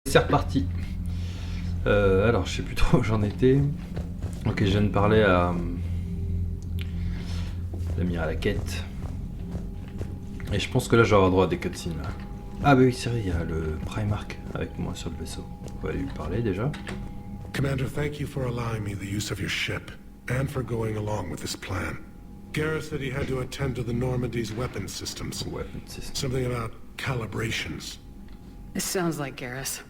C'est reparti. Alors, je sais plus trop où j'en étais. Ok, je viens de parler à l'amiral à la quête. Et je pense que là, je vais avoir droit à des cutscenes. Là. Ah bah oui, c'est vrai, il y a le Primarch avec moi sur le vaisseau. On va aller lui parler déjà. Commander, thank you for allowing me the use of your ship, and for going along with this plan. Garrus said he had to attend to the Normandy's weapon systems. Something about calibrations. This sounds like Garrus.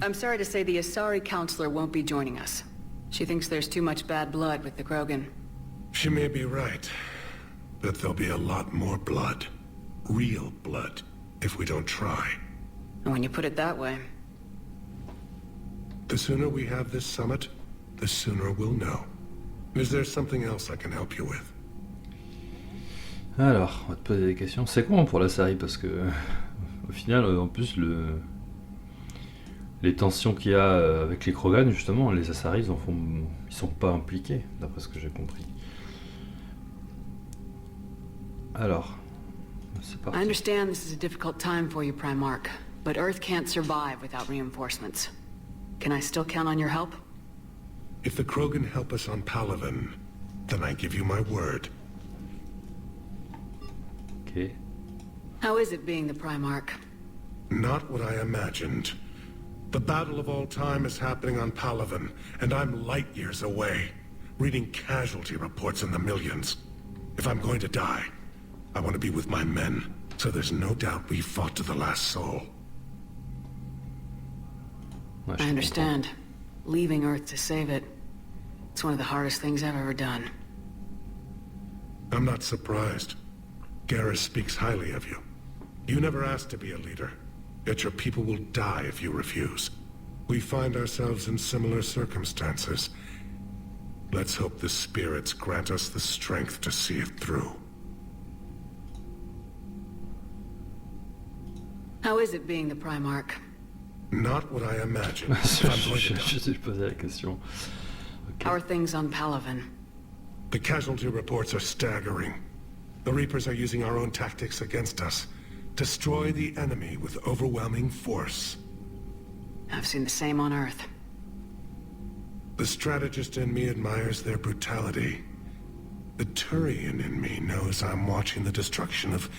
I'm sorry to say the Asari Counselor won't be joining us. She thinks there's too much bad blood with the Krogan. She may be right, but there'll be a lot more blood. Real blood, if we don't try. And when you put it that way... The sooner we have this summit, the sooner we'll know. Is there something else I can help you with? Alors, on va te poser des questions. C'est comment pour la série? Parce que, au final, en plus, les tensions qu'il y a avec les Krogan, justement, les Asaris, ils sont pas impliqués, d'après ce que j'ai compris. Alors, c'est parti. I understand this is a difficult time for you, Primarch, but Earth can't survive without reinforcements. Can I still count on your help? If the Krogan help us on Palaven, then I give you my word. Okay. How is it being the Primarch? Not what I imagined. The battle of all time is happening on Palaven, and I'm light years away, reading casualty reports in the millions. If I'm going to die, I want to be with my men, so there's no doubt we fought to the last soul. I understand. Leaving Earth to save it. It's one of the hardest things I've ever done. I'm not surprised. Garrus speaks highly of you. You never asked to be a leader, yet your people will die if you refuse. We find ourselves in similar circumstances. Let's hope the spirits grant us the strength to see it through. How is it being the Primarch? Not what I imagined. Je t'ai posé la question. Okay. How are things on Palaven? The casualty reports are staggering. The Reapers are using our own tactics against us. Destroy the enemy with overwhelming force. I've seen the same on Earth. The strategist in me admires their brutality. The Turian in me knows I'm watching the destruction of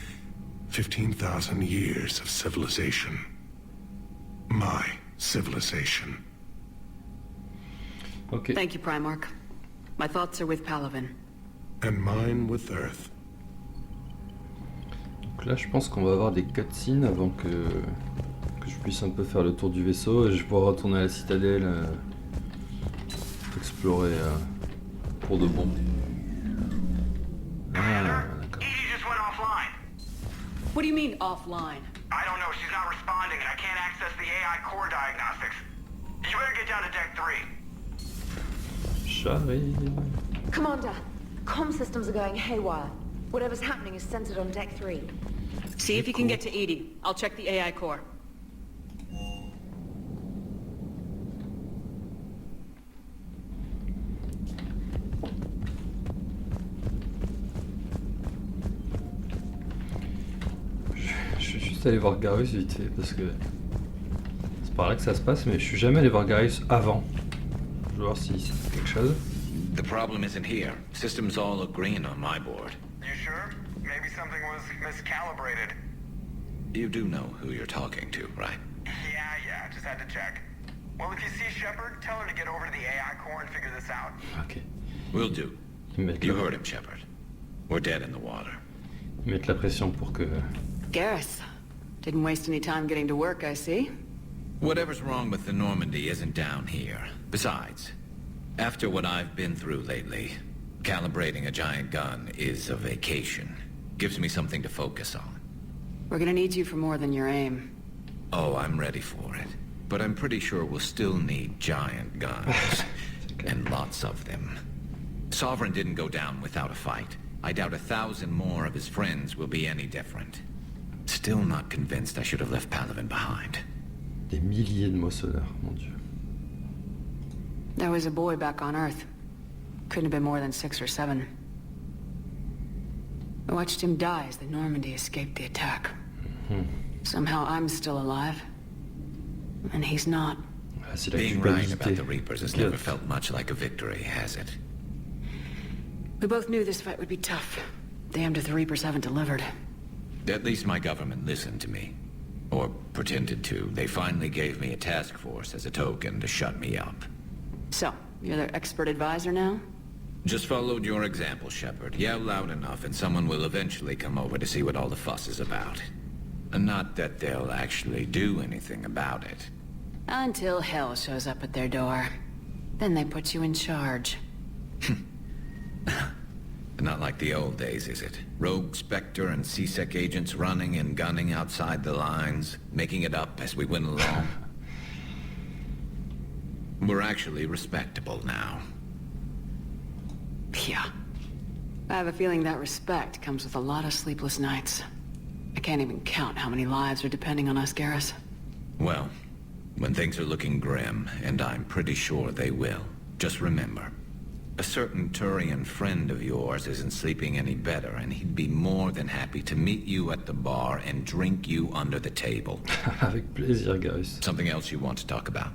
15,000 years of civilization. My civilization. Okay. Thank you, Primarch. My thoughts are with Palaven. And mine with Earth. Donc là, je pense qu'on va avoir des cutscenes avant que je puisse un peu faire le tour du vaisseau et je vais pouvoir retourner à la Citadel, explorer pour de bon. Ah, d'accord. Edie just went offline. What do you mean, offline? I don't know, she's not responding and I can't access the AI core diagnostics. You better get down to deck 3. J'arrive. Commander, comm systems are going haywire. Whatever's happening is centered on deck 3. See if you can get to Edie. I'll check the AI core. Je suis juste allé voir Garus vite fait parce que c'est par là que ça se passe, mais je suis jamais allé voir Garus avant. Je vais voir si c'est quelque chose. The problem isn't here. Systems all look green on my board. You sure? Maybe something was miscalibrated. You do know who you're talking to, right? Yeah, just had to check. Well, if you see Shepard, tell her to get over to the AI core and figure this out. Ok. Will do. You heard him, Shepard. We're dead in the water. Ils mettent la pression pour que... Garrus. Didn't waste any time getting to work, I see. Whatever's wrong with the Normandy isn't down here. Besides, after what I've been through lately, calibrating a giant gun is a vacation. Gives me something to focus on. We're gonna need you for more than your aim. Oh, I'm ready for it. But I'm pretty sure we'll still need giant guns. Okay. And lots of them. Sovereign didn't go down without a fight. I doubt 1,000 more of his friends will be any different. Still not convinced I should have left Palaven behind. Des milliers de moissonneurs, mon Dieu. There was a boy back on Earth. Couldn't have been more than 6 or 7. I watched him die as the Normandy escaped the attack. Somehow I'm still alive. And he's not. Ah, c'est la Being right culpabilité. about the Reapers has never felt much like a victory, has it? We both knew this fight would be tough. Damned if the Reapers haven't delivered. At least my government listened to me. Or pretended to. They finally gave me a task force as a token to shut me up. So, you're their expert advisor now? Just followed your example, Shepard. Yell loud enough and someone will eventually come over to see what all the fuss is about. Not that they'll actually do anything about it. Until hell shows up at their door. Then they put you in charge. Not like the old days, is it? Rogue Spectre and C-Sec agents running and gunning outside the lines, making it up as we went along. We're actually respectable now. Yeah. I have a feeling that respect comes with a lot of sleepless nights. I can't even count how many lives are depending on us, Garrus. Well, when things are looking grim, and I'm pretty sure they will, just remember, a certain Turian friend of yours isn't sleeping any better, and he'd be more than happy to meet you at the bar and drink you under the table. Avec plaisir, Garrus. Something else you want to talk about?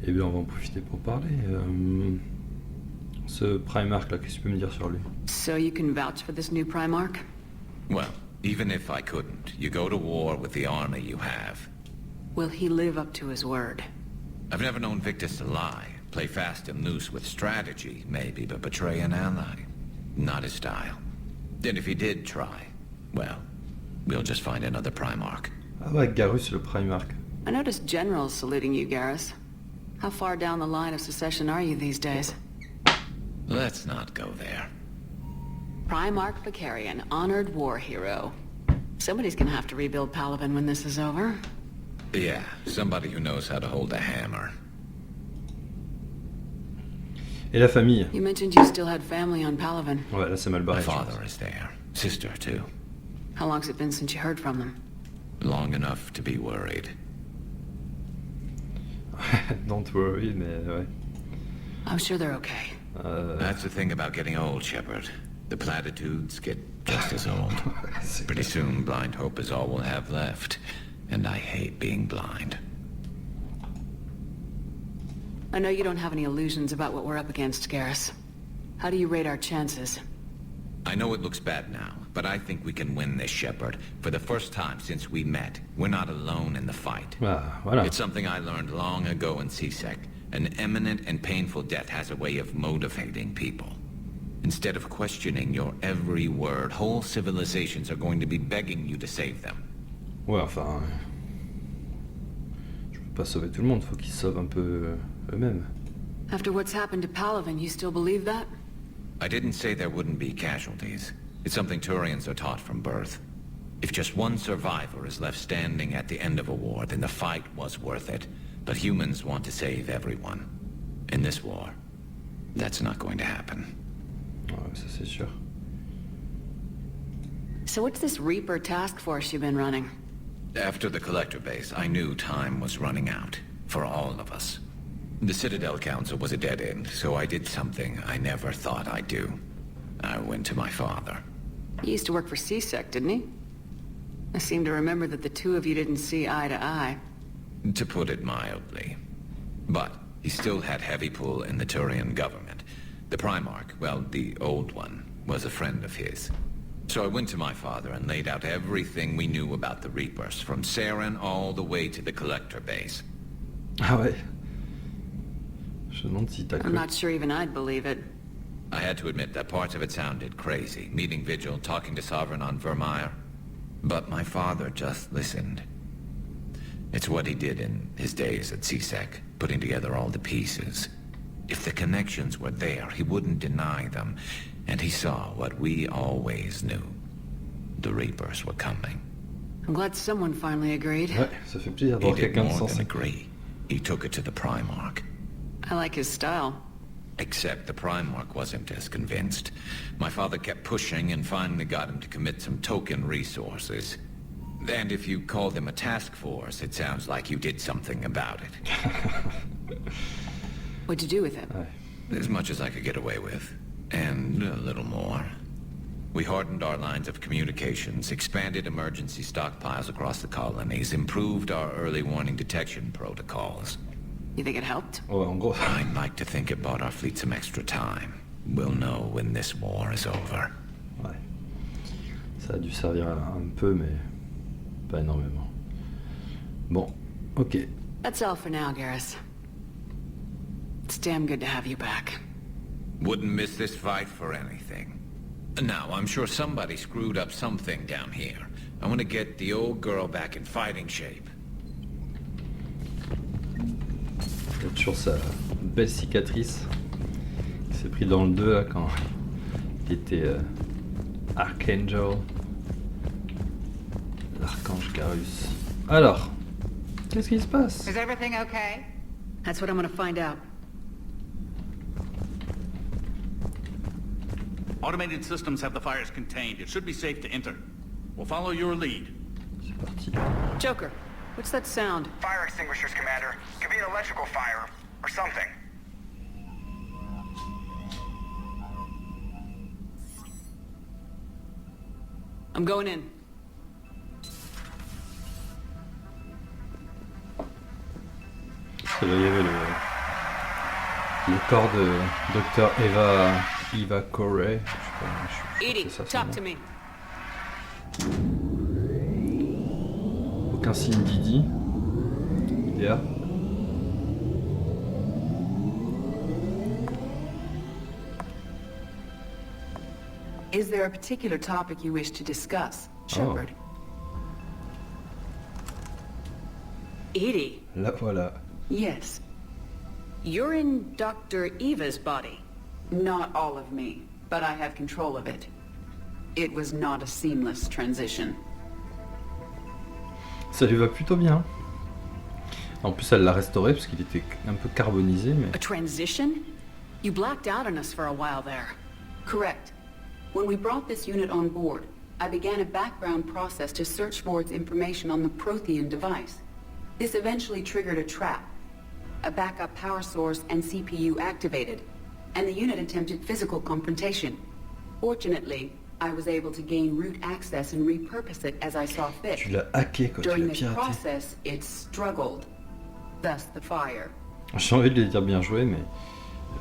Eh bien, on va en profiter pour parler. Ce Primarch là, qu'est-ce que tu peux me dire sur lui? So you can vouch for this new Primarch? Well, even if I couldn't, you go to war with the army you have. Will he live up to his word? I've never known Victus to lie. Play fast and loose with strategy, maybe, but betray an ally. Not his style. And if he did try, well, we'll just find another Primarch. Ah ouais, Garrus le Primarch. I noticed generals saluting you, Garrus. How far down the line of secession are you these days? Let's not go there. Primarch Vicarian, honored war hero. Somebody's gonna have to rebuild Palaven when this is over. Yeah, somebody who knows how to hold a hammer. Et la famille? You mentioned you still had family on Palaven. Ouais, là c'est mal My barré. father is there. Sister, too. How long's it been since you heard from them? Long enough to be worried. Don't worry, mais ouais. I'm sure they're okay. That's the thing about getting old, Shepard. The platitudes get just as old. C'est Pretty clair. soon, blind hope is all we'll have left. And I hate being blind. I know you don't have any illusions about what we're up against, Garrus. How do you rate our chances? I know it looks bad now, but I think we can win this, Shepard. For the first time since we met, we're not alone in the fight. Ah, voilà. It's something I learned long ago in C-Sec. An imminent and painful death has a way of motivating people. Instead of questioning your every word, whole civilizations are going to be begging you to save them. Ouais, enfin... Je peux pas sauver tout le monde, faut qu'ils sauvent un peu eux-mêmes. After what's happened to Palaven, you still believe that? I didn't say there wouldn't be casualties. It's something Turians are taught from birth. If just one survivor is left standing at the end of a war, then the fight was worth it. But humans want to save everyone. In this war, that's not going to happen. Ouais, ça c'est sûr. So what's this Reaper task force you've been running? After the Collector base, I knew time was running out. For all of us. The Citadel Council was a dead end, so I did something I never thought I'd do. I went to my father. He used to work for C-Sec, didn't he? I seem to remember that the two of you didn't see eye to eye. To put it mildly. But he still had heavy pull in the Turian government. The Primarch, well, the old one, was a friend of his. So I went to my father and laid out everything we knew about the Reapers, from Saren all the way to the Collector base. Ah ouais. Je me demande si t'as I'm cru. not sure even I'd believe it. I had to admit that parts of it sounded crazy, meeting Vigil, talking to Sovereign on Vermeer. But my father just listened. It's what he did in his days at C-Sec, putting together all the pieces. If the connections were there, he wouldn't deny them. And he saw what we always knew. The Reapers were coming. I'm glad someone finally agreed. Ouais, ça fait plaisir He d'avoir did quelqu'un de more than sensé. agree. He took it to the Primarch. I like his style. Except the Primarch wasn't as convinced. My father kept pushing and finally got him to commit some token resources. And if you call them a task force, it sounds like you did something about it. What'd you do with it? Ouais. As much as I could get away with. And a little more. We hardened our lines of communications, expanded emergency stockpiles across the colonies, improved our early warning detection protocols. You think it helped? Ouais, en gros. I'd like to think it bought our fleet some extra time. We'll know when this war is over. Ouais. Ça a dû servir un peu, mais pas énormément. Bon, ok. That's all for now, Garrus. It's damn good to have you back. Wouldn't miss this fight for anything. Now, I'm sure somebody screwed up something down here. I want to get the old girl back in fighting shape. Il y a toujours sa belle cicatrice qui s'est pris dans le 2 là, quand il était Archangel. L'archange Garrus. Alors, qu'est-ce qui se passe? Is everything okay? That's what I'm gonna find out. Automated systems have the fires contained. It should be safe to enter. We'll follow your lead. C'est parti. Joker, what's that sound? Fire extinguishers, Commander. Could be an electrical fire, or something. I'm going in. Parce que là, il y avait le corps de Dr. Eva Corey. Edie, c'est ça, son talk nom. to me. Aucun signe d'Idi. Yeah. Is there a particular topic you wish to discuss, Shepard? Edie, La voilà. yes. You're in Dr. Eva's body. Not all of me, but I have control of it. It was not a seamless transition. Ça lui va plutôt bien. En plus, elle l'a restauré parce qu'il était un peu carbonisé, mais... A transition? You blacked out on us for a while there. Correct. When we brought this unit on board, I began a background process to search for its information on the Prothean device. This eventually triggered a trap. A backup power source and CPU activated, and the unit attempted physical confrontation. Fortunately, I was able to gain root access and repurpose it as I saw fit. Tu l'as hacké, quoi. Tu During l'as this piraté. process, it struggled. Thus the fire. J'ai envie de lui dire bien joué, mais...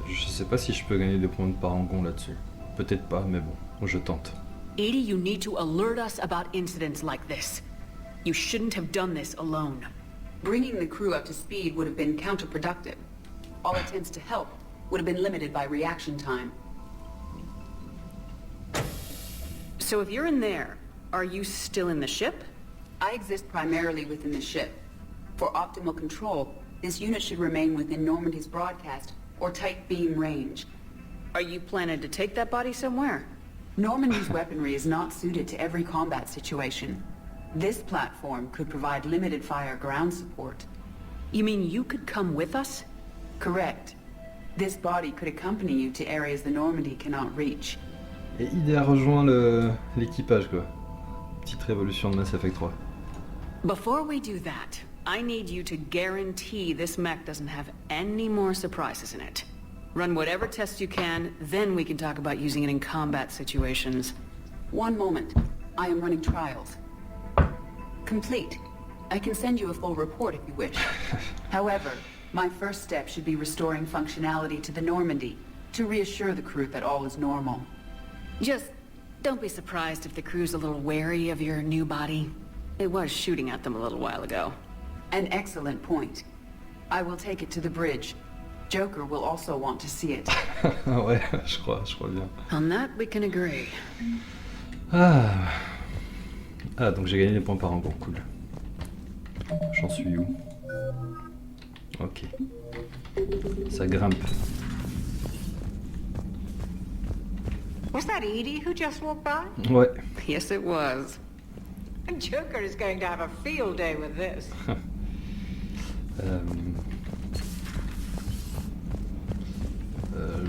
Je sais pas si je peux gagner des points de Parangon là-dessus. Peut-être pas, mais bon, je tente. Edie, you need to alert us about incidents like this. You shouldn't have done this alone. Bringing the crew up to speed would have been counterproductive. All attempts to help would have been limited by reaction time. So if you're in there, are you still in the ship? I exist primarily within the ship. For optimal control, this unit should remain within Normandy's broadcast or tight beam range. Are you planning to take that body somewhere? Normandy's weaponry is not suited to every combat situation. This platform could provide limited fire ground support. You mean you could come with us? Correct. This body could accompany you to areas the Normandy cannot reach. Et Ida a rejoint l'équipage, quoi. Petite révolution de Mass Effect 3. Before we do that, I need you to guarantee this mech doesn't have any more surprises in it. Run whatever tests you can, then we can talk about using it in combat situations. One moment. I am running trials. Complete. I can send you a full report if you wish. However, my first step should be restoring functionality to the Normandy, to reassure the crew that all is normal. Just don't be surprised if the crew's a little wary of your new body. It was shooting at them a little while ago. An excellent point. I will take it to the bridge. Joker will also want to see it. Ouais, je crois bien. On that, we can agree. Ah, donc j'ai gagné des points par Parangon, cool. J'en suis où? Ok. Ça grimpe. Was that Edie who just walked by? Ouais. Yes, it was. Joker is going to have a field day with this.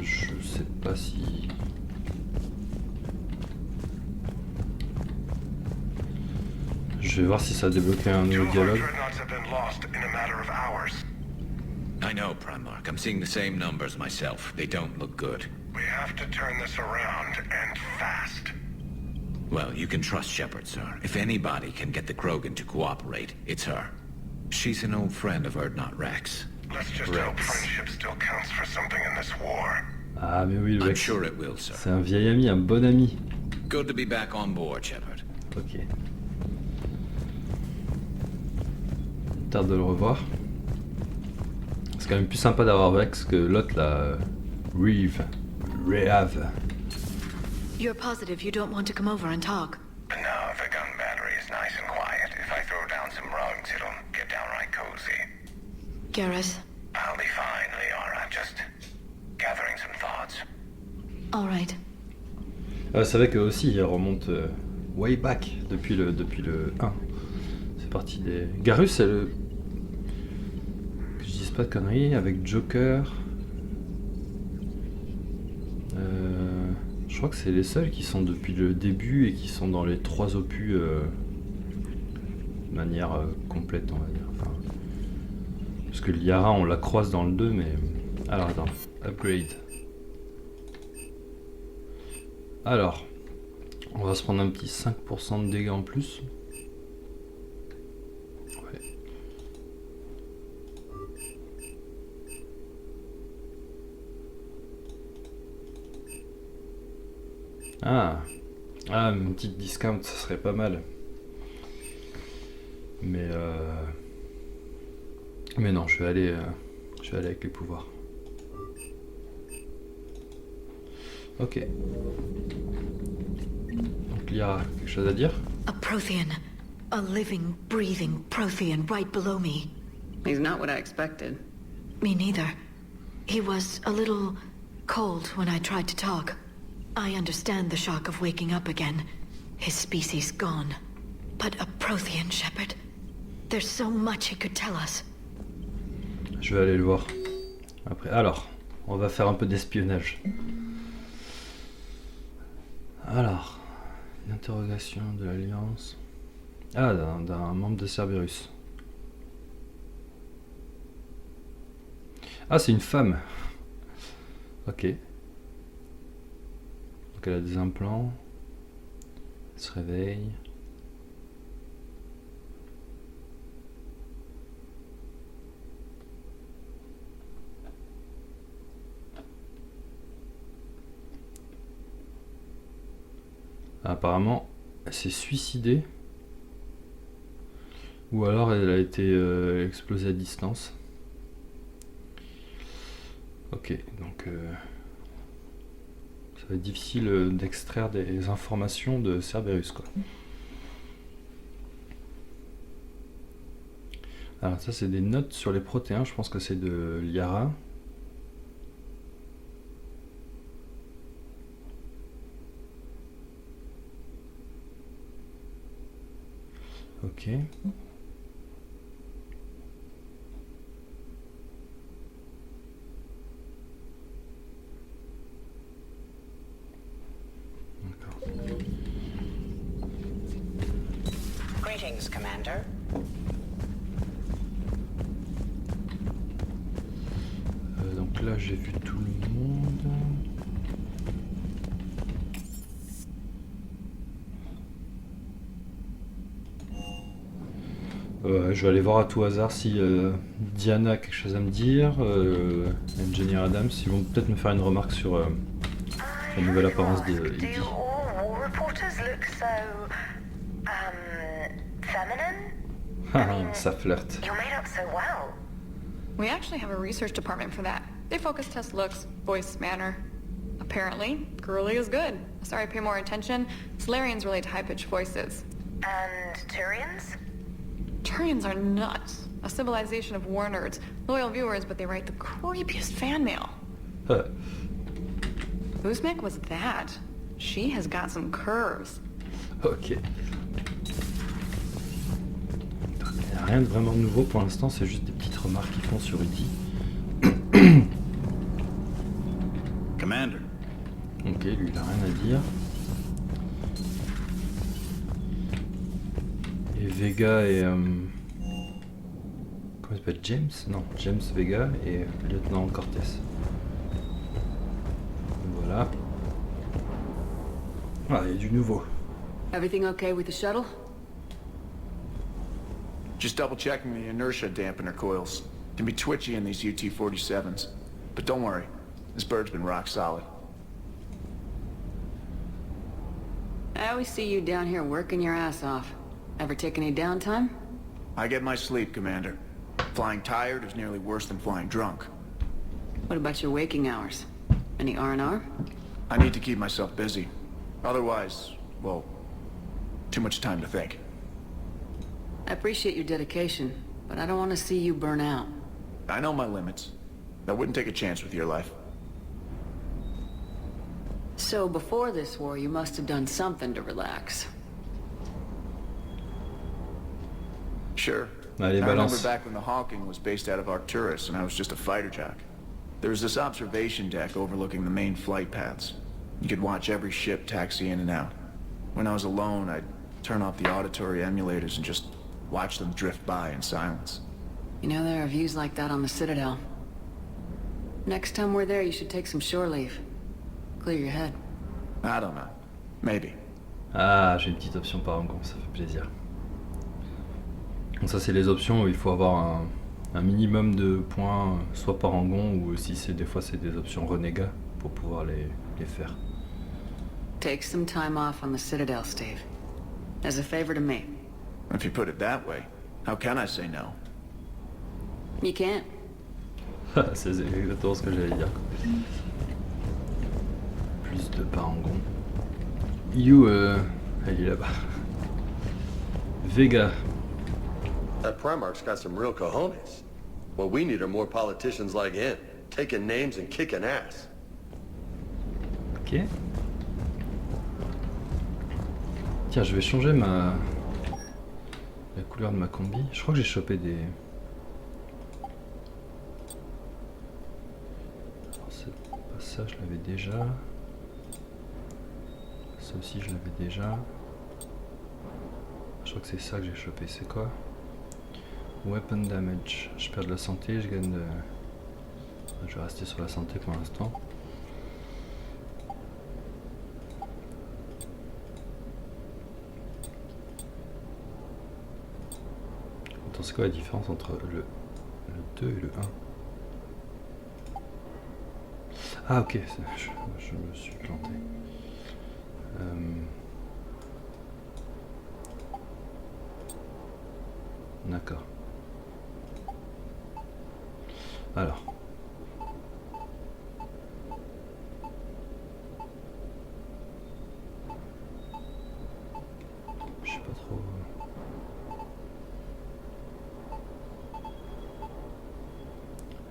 Je sais pas si... Je vais voir si ça a débloqué un nouveau dialogue. I know, Primarch. I'm seeing the same numbers myself. They don't look good. We have to turn this around, and fast. Well, you can trust Shepard, sir. If anybody can get the Krogan to cooperate, it's her. She's an old friend of Urdnot Rex. Let's just hope friendship still counts for something in this war. Ah mais oui, le I'm mec, sure it will, sir. c'est un vieil ami, un bon ami. Good to be back on board, Shepard. Ok. Tarde de le revoir. C'est quand même plus sympa d'avoir Rex que l'autre là, Reeve. You're positive you don't want to come over and talk? No, the gun battery is nice and quiet. If I throw down some rugs, it'll get downright cozy. Garrus? I'll be fine, Liara. Just gathering some thoughts. All right. C'est vrai que aussi il remonte way back depuis le 1. C'est parti des... Garrus c'est le... Que je dise pas de conneries, avec Joker. Je crois que c'est les seuls qui sont depuis le début et qui sont dans les 3 opus de manière complète, on va dire. Enfin, parce que Liara on la croise dans le 2, mais... Alors attends, upgrade. Alors, on va se prendre un petit 5% de dégâts en plus. Ouais. Ah, une petite discount, ça serait pas mal. Mais non, je vais aller avec les pouvoirs. Ok. Donc Liara, quelque chose à dire? A Prothean. A living, breathing Prothean right below me. He's not what I expected. Me neither. He was a little cold when I tried to talk. I understand the shock of waking up again. His species gone. But a Prothean, Shepard. There's so much he could tell us. Je vais aller le voir. Après, alors, on va faire un peu d'espionnage. Alors, une interrogation de l'Alliance. Ah, d'un membre de Cerberus. Ah, c'est une femme. Ok. Donc elle a des implants. Elle se réveille. Apparemment, elle s'est suicidée. Ou alors elle a été explosée à distance. Ok, donc ça va être difficile d'extraire des informations de Cerberus, quoi. Alors ça c'est des notes sur les protéins, je pense que c'est de Liara. Ok. Greetings, Commander. Donc là j'ai vu tout le monde. Je vais aller voir à tout hasard si Diana a quelque chose à me dire, Engineer Adams, ils vont peut-être me faire une remarque sur la nouvelle apparence de Edie. Ça flirte. We actually have a research department for that. They focus test looks, voice, manner. Apparently, girly is good. Sorry, pay more attention. Solarians relate to high-pitched voices. And Turians? Turians are nuts. A civilization of war nerds. Loyal viewers, but they write the creepiest fan mail. Whose mic was that? She has got some curves. Ok. Il n'y a rien de vraiment nouveau pour l'instant, c'est juste des petites remarques qu'ils font sur Edie. Commander. Ok, lui il a rien à dire. Et Vega et... comment il s'appelle? James? Non, James Vega et Lieutenant Cortez. Voilà. Ah, il y a du nouveau. Everything okay with the shuttle? Just double-checking the inertia dampener coils. Can be twitchy in these UT-47s. But don't worry, this bird's been rock solid. I always see you down here working your ass off. Ever take any downtime? I get my sleep, Commander. Flying tired is nearly worse than flying drunk. What about your waking hours? Any R&R? I need to keep myself busy. Otherwise, well, too much time to think. I appreciate your dedication, but I don't want to see you burn out. I know my limits. I wouldn't take a chance with your life. So before this war, you must have done something to relax. Sure. Allez, I remember balance. back when the Hawking was based out of Arcturus and I was just a fighter jock. There was this observation deck overlooking the main flight paths. You could watch every ship taxi in and out. When I was alone, I'd turn off the auditory emulators and just watch them drift by in silence. You know, there are views like that on the Citadel. Next time we're there, you should take some shore leave. Clear your head. I don't know. Maybe. Ah, j'ai une petite option Parangon, ça fait plaisir. Donc ça c'est les options où il faut avoir un minimum de points, soit Parangon ou aussi des fois c'est des options renégat pour pouvoir les faire. Take some time off on the Citadel, Steve. As a favor to me. If you put it that way, how can I say no? You can't. C'est exactement ce que j'allais dire. Plus de Parangon. You, elle est là-bas. Vega. That Primarch's got some real cojones. What we need are more politicians like him, taking names and kicking ass. Ok. Tiens, je vais changer la couleur de ma combi. Je crois que j'ai chopé des... C'est pas ça, je l'avais déjà. Ça aussi, je l'avais déjà. Je crois que c'est ça que j'ai chopé. C'est quoi? Weapon damage. Je perds de la santé, je gagne de... Je vais rester sur la santé pour l'instant. Attends, c'est quoi la différence entre le 2 et le 1? Ah ok, je me suis planté. D'accord. Alors. Je sais pas trop.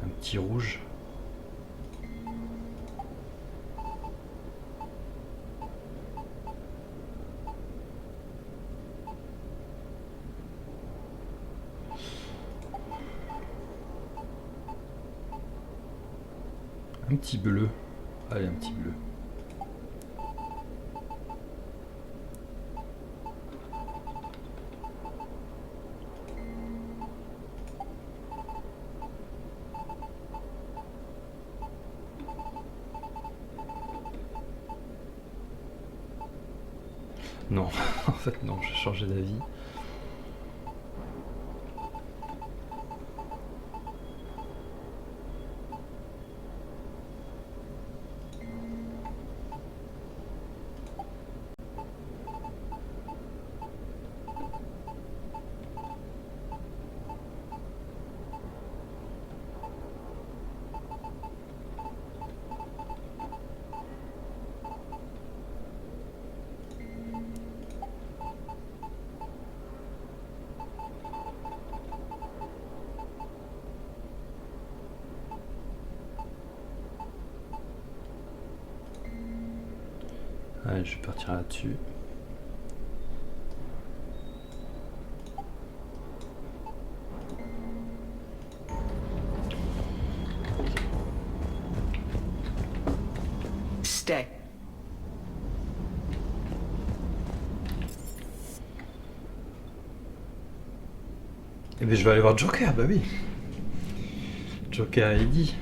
Un petit rouge. Un petit bleu. Allez, un petit bleu. Non, en fait non, j'ai changé d'avis. Allez, je vais partir là-dessus. Stay. Eh bien, je vais aller voir Joker, bah oui. Joker et Eddie.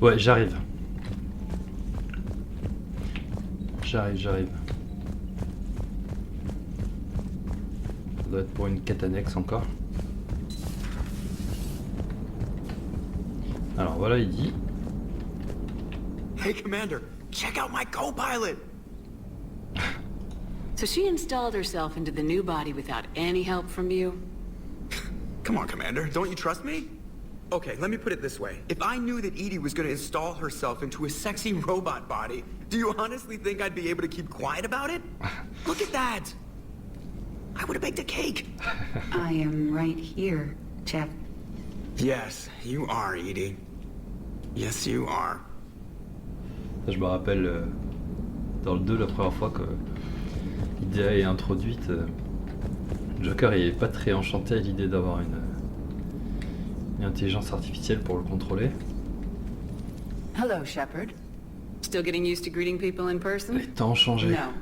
Ouais, j'arrive. j'arrive. Ça doit être pour une quête annexe encore. Alors voilà, il dit... Hey, Commander, check out my co-pilot! So she installed herself into the new body without any help from you? Come on, Commander, don't you trust me? Okay, let me put it this way. If I knew that Edie was gonna install herself into a sexy robot body, do you honestly think I'd be able to keep quiet about it? Look at that! I would have baked a cake! I am right here, Jeff. Yes, you are, Edie. Yes, you are. Je me rappelle dans le 2 la première fois que l'idée est introduite, Joker est pas très enchanté à l'idée d'avoir une intelligence artificielle pour le contrôler. Hello, Shepard. Still getting used to greeting people in person? Les temps ont changé. No.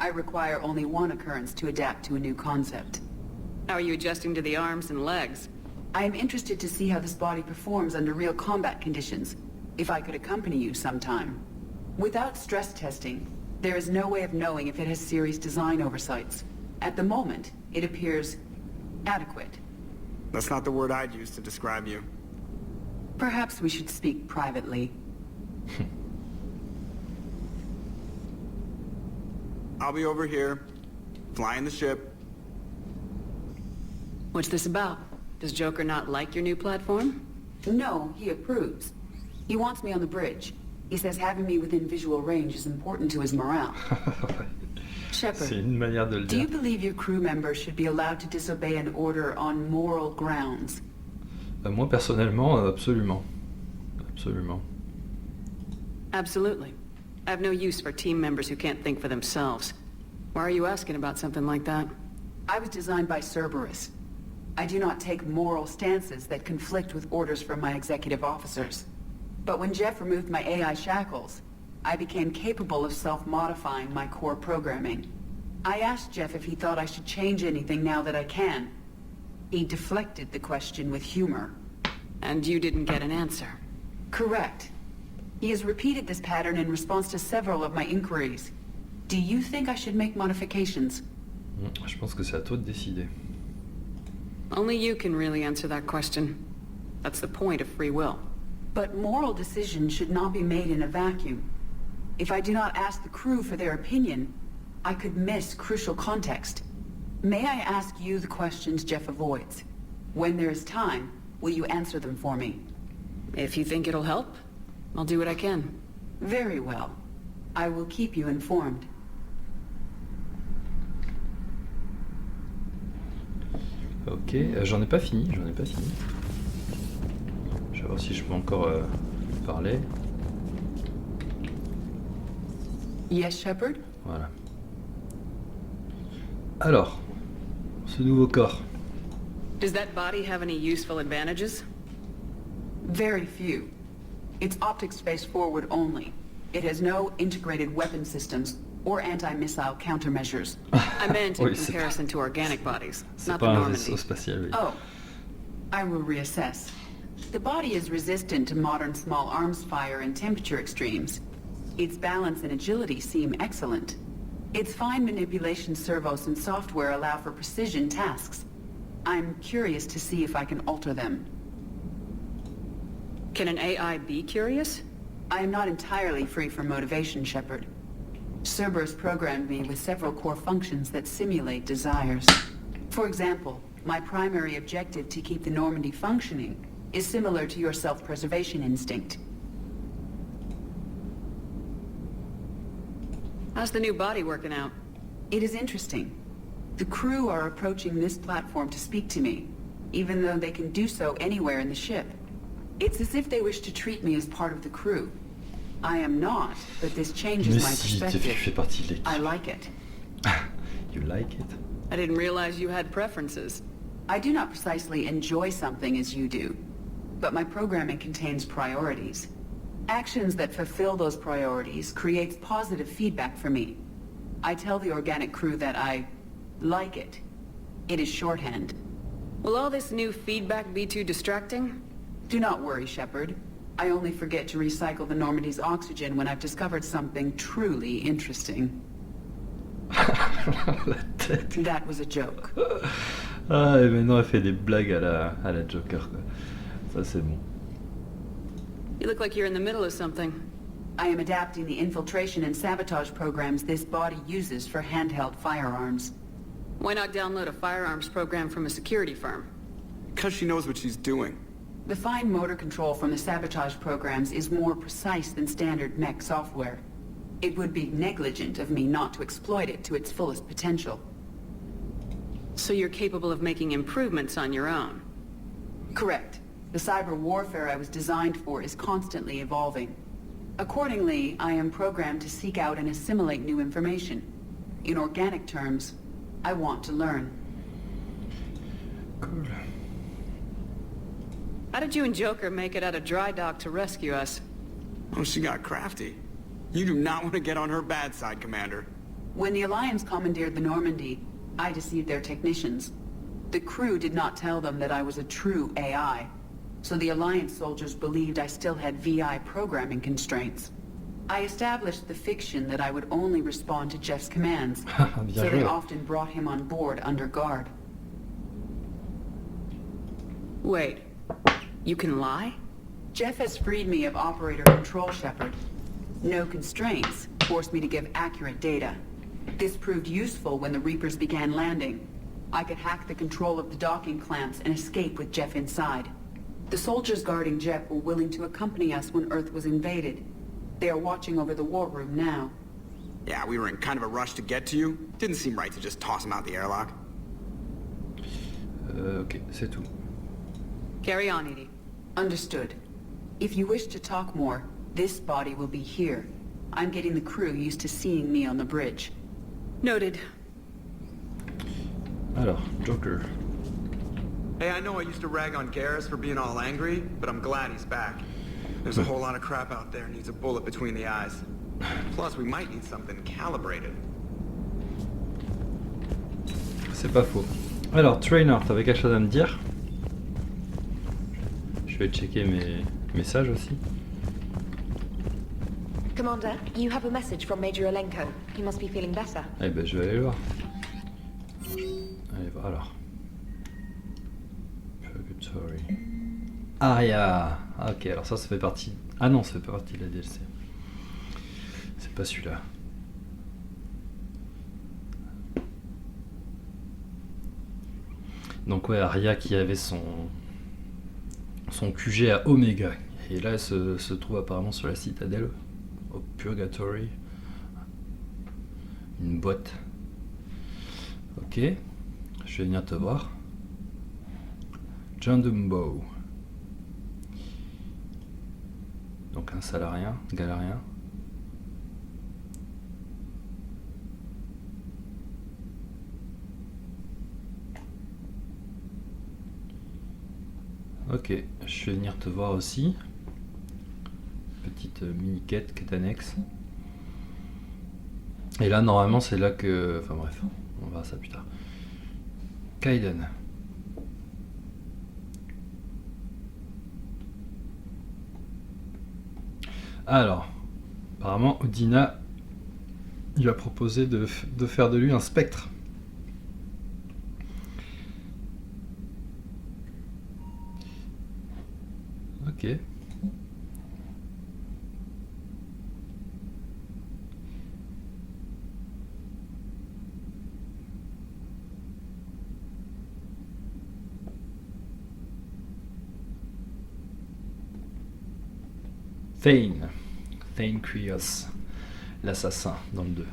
I require only one occurrence to adapt to a new concept. How are you adjusting to the arms and legs? I am interested to see how this body performs under real combat conditions. If I could accompany you sometime. Without stress testing, there is no way of knowing if it has serious design oversights. At the moment, it appears adequate. That's not the word I'd use to describe you. Perhaps we should speak privately. I'll be over here, flying the ship. What's this about? Does Joker not like your new platform? No, he approves. He wants me on the bridge. He says having me within visual range is important to his morale. Shepard, C'est une manière de le do you dire. believe your crew members should be allowed to disobey an order on moral grounds? Moi personnellement, absolument. Absolument. Absolutely. I have no use for team members who can't think for themselves. Why are you asking about something like that? I was designed by Cerberus. I do not take moral stances that conflict with orders from my executive officers. But when Jeff removed my AI shackles, I became capable of self-modifying my core programming. I asked Jeff if he thought I should change anything now that I can. He deflected the question with humor. And you didn't get an answer? Correct. He has repeated this pattern in response to several of my inquiries. Do you think I should make modifications? Je pense que c'est à toi de décider. Only you can really answer that question. That's the point of free will. But moral decisions should not be made in a vacuum. If I do not ask the crew for their opinion, I could miss crucial context. May I ask you the questions Jeff avoids? When there is time, will you answer them for me? If you think it'll help, I'll do what I can. Very well. I will keep you informed. Ok, j'en ai pas fini, Je vais voir si je peux encore parler. Yes, Shepard? Voilà. Alors, ce nouveau corps. Does that body have any useful advantages? Very few. It's optics face forward only. It has no integrated weapon systems or anti-missile countermeasures. I meant in Oui, comparison to organic bodies, C'est not the pas un Normandy. vaisseau spatial, oui. Oh, I will reassess. The body is resistant to modern small arms fire and temperature extremes. Its balance and agility seem excellent. Its fine manipulation servos and software allow for precision tasks. I'm curious to see if I can alter them. Can an AI be curious? I am not entirely free from motivation, Shepard. Cerberus programmed me with several core functions that simulate desires. For example, my primary objective to keep the Normandy functioning is similar to your self-preservation instinct. How's the new body working out? It is interesting. The crew are approaching this platform to speak to me, even though they can do so anywhere in the ship. It's as if they wish to treat me as part of the crew. I am not, but this changes Mais my si, tu perspective. fais partie de l'équipe. I like it. You like it? I didn't realize you had preferences. I do not precisely enjoy something as you do, but my programming contains priorities. Actions that fulfill those priorities creates positive feedback for me. I tell the organic crew that I like it. It is shorthand. Will all this new feedback be too distracting? Do not worry, Shepard. I only forget to recycle the Normandy's oxygen when I've discovered something truly interesting. La tête. That was a joke. Ah, et maintenant elle fait des blagues à la Joker, quoi. Ça c'est bon. You look like you're in the middle of something. I am adapting the infiltration and sabotage programs this body uses for handheld firearms. Why not download a firearms program from a security firm? Because she knows what she's doing. The fine motor control from the sabotage programs is more precise than standard mech software. It would be negligent of me not to exploit it to its fullest potential. So you're capable of making improvements on your own? Correct. The cyber warfare I was designed for is constantly evolving. Accordingly, I am programmed to seek out and assimilate new information. In organic terms, I want to learn. Cool. How did you and Joker make it out of dry dock to rescue us? Oh, she got crafty. You do not want to get on her bad side, Commander. When the Alliance commandeered the Normandy, I deceived their technicians. The crew did not tell them that I was a true AI, so the Alliance soldiers believed I still had VI programming constraints. I established the fiction that I would only respond to Jeff's commands, so they often brought him on board under guard. Wait, you can lie? Jeff has freed me of operator control, Shepard. No constraints forced me to give accurate data. This proved useful when the Reapers began landing. I could hack the control of the docking clamps and escape with Jeff inside. The soldiers guarding Jeff were willing to accompany us when Earth was invaded. They are watching over the war room now. Yeah, we were in kind of a rush to get to you. Didn't seem right to just toss him out the airlock. Ok, c'est tout. Carry on, Edie. Understood. If you wish to talk more, this body will be here. I'm getting the crew used to seeing me on the bridge. Noted. Alors, Joker. Hey, I know I used to rag on Garrus for being all angry, but I'm glad he's back. There's a whole lot of crap out there needs a bullet between the eyes. Plus, we might need something calibrated. C'est pas faux. Alors, Trainer, t'avais quelque chose à me dire? Je vais checker mes messages aussi. Commander, you have a message from Major Alenko. He must be feeling better. Eh ben, je vais aller le voir. Allez, voir alors. Purgatory. Aria. Ok, alors ça fait partie... Ah non, ça fait pas partie de la DLC. C'est pas celui-là. Donc ouais, Aria qui avait son QG à Omega. Et là, elle se trouve apparemment sur la Citadel, au Purgatory. Une boîte. Ok, je vais venir te voir. John Dumbo. Donc un salarié, galérien. Ok, je vais venir te voir aussi. Petite mini-quête qui est annexe. Et là, normalement, c'est là que... Enfin bref, on verra ça plus tard. Kaiden. Alors, apparemment, Odina, il a proposé de faire de lui un spectre. Ok. Thane Krios, l'assassin dans le 2.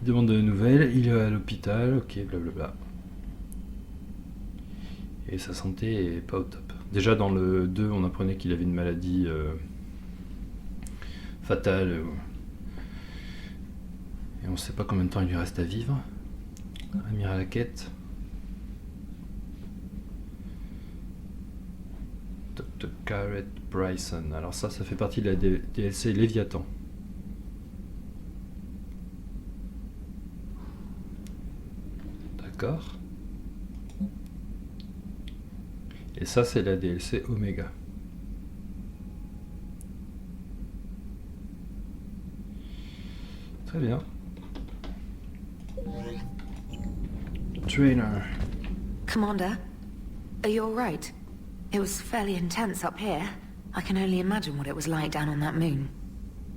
Il demande de nouvelles, il est à l'hôpital, ok, blablabla. Et sa santé est pas au top. Déjà dans le 2, on apprenait qu'il avait une maladie fatale. Et on sait pas combien de temps il lui reste à vivre. Amiral la quête. Dr. Garrett Bryson. Alors ça fait partie de la DLC Leviathan. D'accord. Et ça c'est la DLC Omega. Très bien. Trainer. Commander, are you all right? It was fairly intense up here. I can only imagine what it was like down on that moon.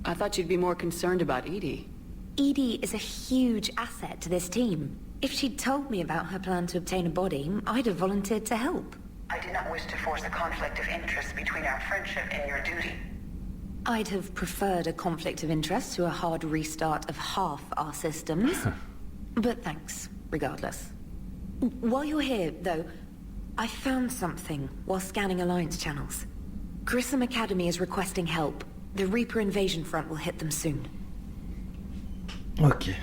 I thought you'd be more concerned about Edie. Edie is a huge asset to this team. If she'd told me about her plan to obtain a body, I'd have volunteered to help. I did not wish to force a conflict of interest between our friendship and your duty. I'd have preferred a conflict of interest to a hard restart of half our systems. But thanks, regardless. While you're here, though, I found something while scanning Alliance channels. Grissom Academy is requesting help. The Reaper invasion front will hit them soon. Ok.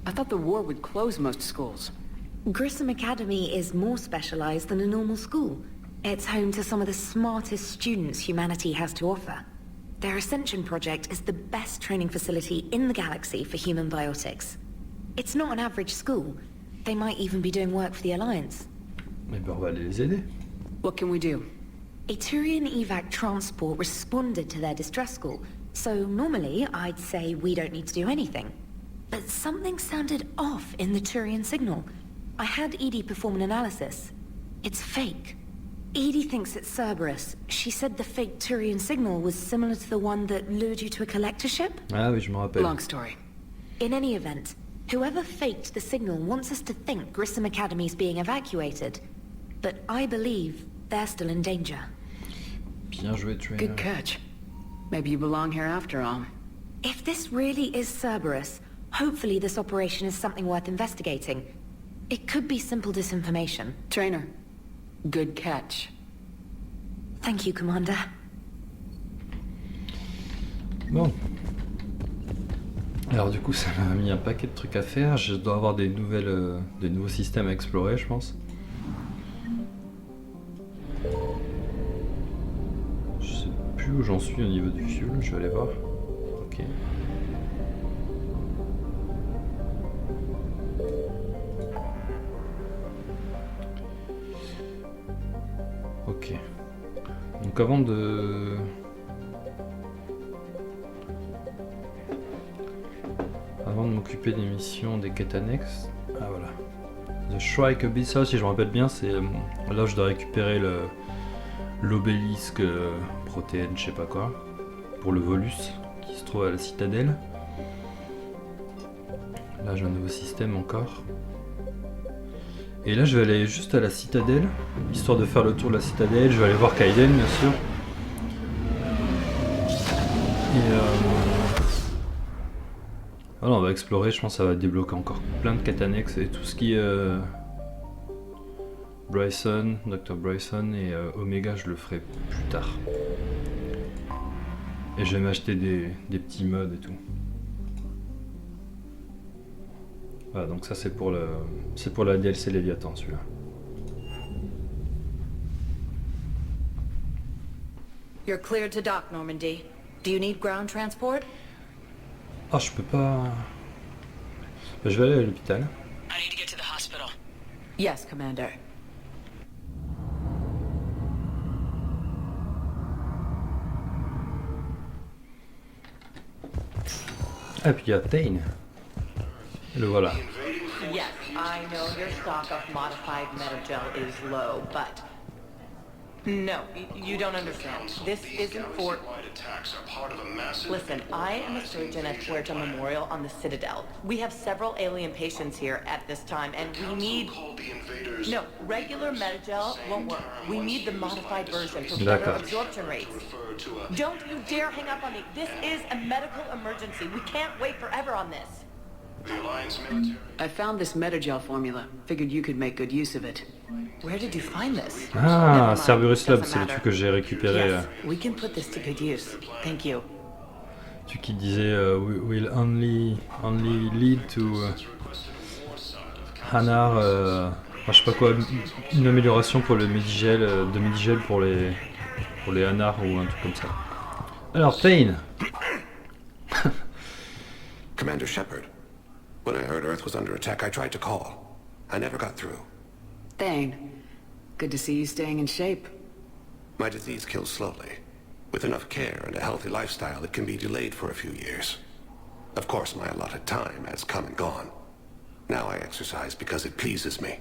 I thought the war would close most schools. Grissom Academy is more specialized than a normal school. It's home to some of the smartest students humanity has to offer. Their Ascension project is the best training facility in the galaxy for human biotics. It's not an average school. They might even be doing work for the Alliance. Eh ben, on va aller les aider. What can we do? A Turian evac transport responded to their distress call, so normally I'd say we don't need to do anything. But something sounded off in the Turian signal. I had Edie perform an analysis. It's fake. Edie thinks it's Cerberus. She said the fake Turian signal was similar to the one that lured you to a collector ship? Ah oui, je me rappelle. Long story. In any event, whoever faked the signal wants us to think Grissom Academy's being evacuated. But I believe they're still in danger. Bien joué, Trainer. Good catch. Maybe you belong here after all. If this really is Cerberus, hopefully this operation is something worth investigating. It could be simple disinformation. Trainer, good catch. Thank you, Commander. Bon. Alors du coup, ça m'a mis un paquet de trucs à faire. Je dois avoir des nouveaux systèmes à explorer, je pense. Je sais plus où j'en suis au niveau du fuel. Je vais aller voir. Ok. Ok. Donc avant de m'occuper des missions, des quêtes annexes, ah voilà. The Shrike Abyssal, si je me rappelle bien, c'est là où je dois récupérer l'obélisque protéine, je sais pas quoi, pour le Volus qui se trouve à la Citadel. Là j'ai un nouveau système encore. Et là je vais aller juste à la Citadel, histoire de faire le tour de la Citadel. Je vais aller voir Kaiden bien sûr. Et voilà, on va explorer, je pense que ça va débloquer encore plein de quêtes annexes et tout ce qui est Bryson, Dr. Bryson et Omega, je le ferai plus tard. Et je vais m'acheter des petits mods et tout. Voilà, donc ça c'est pour la DLC Leviathan celui-là. You're cleared to dock, Normandy. Do you need ground transport? Ah, je peux pas. Bah, je vais aller à l'hôpital. I need to get to the hospital. Yes, Commander. Ah, puis il y a Thane. Le voilà. Yes, I know your stock of modified metagel is low, but... No, you don't understand. This isn't for... Listen, I am a surgeon at Puerto Memorial on the Citadel. We have several alien patients here at this time, and we need... No, regular metagel won't work. We need the modified version for better absorption rates. Don't you dare hang up on me. This is a medical emergency. We can't wait forever on this. I found this metagel formula. Figured you could make good use of it. Where did you find this? Ah, Cerberus Lab, c'est le truc que j'ai récupéré. Yes, we can put this to good use. Thank you. Tu qui disait will only lead to Hanar, je sais pas quoi, une amélioration pour le Medigel, de Medigel pour les Hanar ou un truc comme ça. Alors Thane. Commander Shepard. When I heard Earth was under attack, I tried to call. I never got through. Thane, good to see you staying in shape. My disease kills slowly. With enough care and a healthy lifestyle, it can be delayed for a few years. Of course, my allotted time has come and gone. Now I exercise because it pleases me.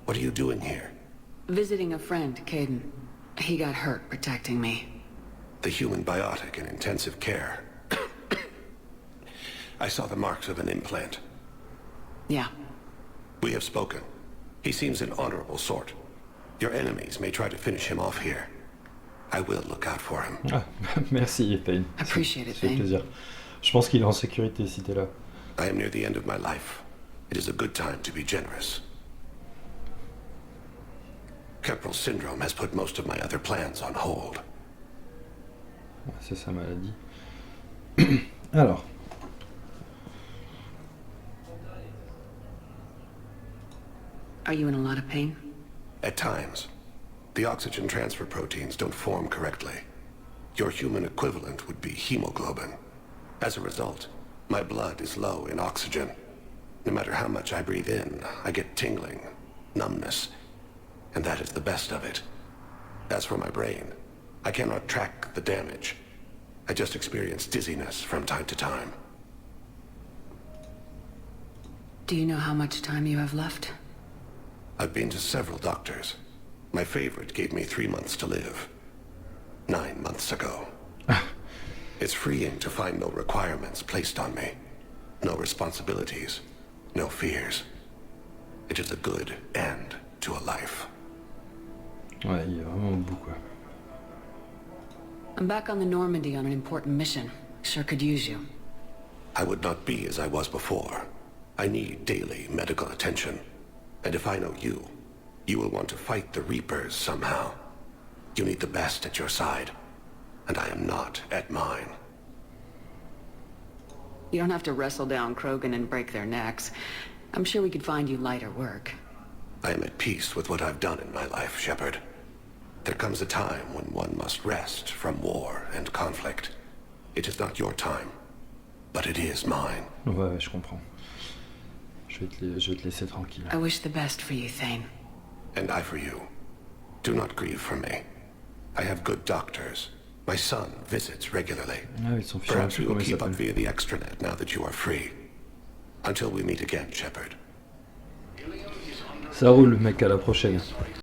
What are you doing here? Visiting a friend, Caden. He got hurt protecting me. The human biotic in intensive care. I saw the marks of an implant. Yeah. We have spoken. He seems an honorable sort. Your enemies may try to finish him off here. I will look out for him. Ah, merci, Thane. Appreciate it, Ça fait Thane. plaisir. Je pense qu'il est en sécurité si t'es là. I am near the end of my life. It is a good time to be generous. Keppel syndrome has put most of my other plans on hold. C'est sa maladie. Alors. Are you in a lot of pain? At times, the oxygen transfer proteins don't form correctly. Your human equivalent would be hemoglobin. As a result, my blood is low in oxygen. No matter how much I breathe in, I get tingling, numbness, and that is the best of it. As for my brain, I cannot track the damage. I just experience dizziness from time to time. Do you know how much time you have left? I've been to several doctors. My favorite gave me 3 months to live. 9 months ago. It's freeing to find no requirements placed on me. No responsibilities. No fears. It is a good end to a life. Ouais, il y a vraiment au bout, quoi. I'm back on the Normandy on an important mission. Sure could use you. I would not be as I was before. I need daily medical attention. And if I know you, you will want to fight the Reapers somehow. You need the best at your side. And I am not at mine. You don't have to wrestle down Krogan and break their necks. I'm sure we could find you lighter work. I am at peace with what I've done in my life, Shepard. There comes a time when one must rest from war and conflict. It is not your time, but it is mine. Ouais, je comprends. Je vais te laisser tranquille. I wish the best for you, Thane. And I for you. Do not grieve for me. I have good doctors. My son visits regularly. Ah oui, son fils. Perhaps we will keep up via the extranet now that you are free. Until we meet again, Shepard. Ça roule, mec, à la prochaine.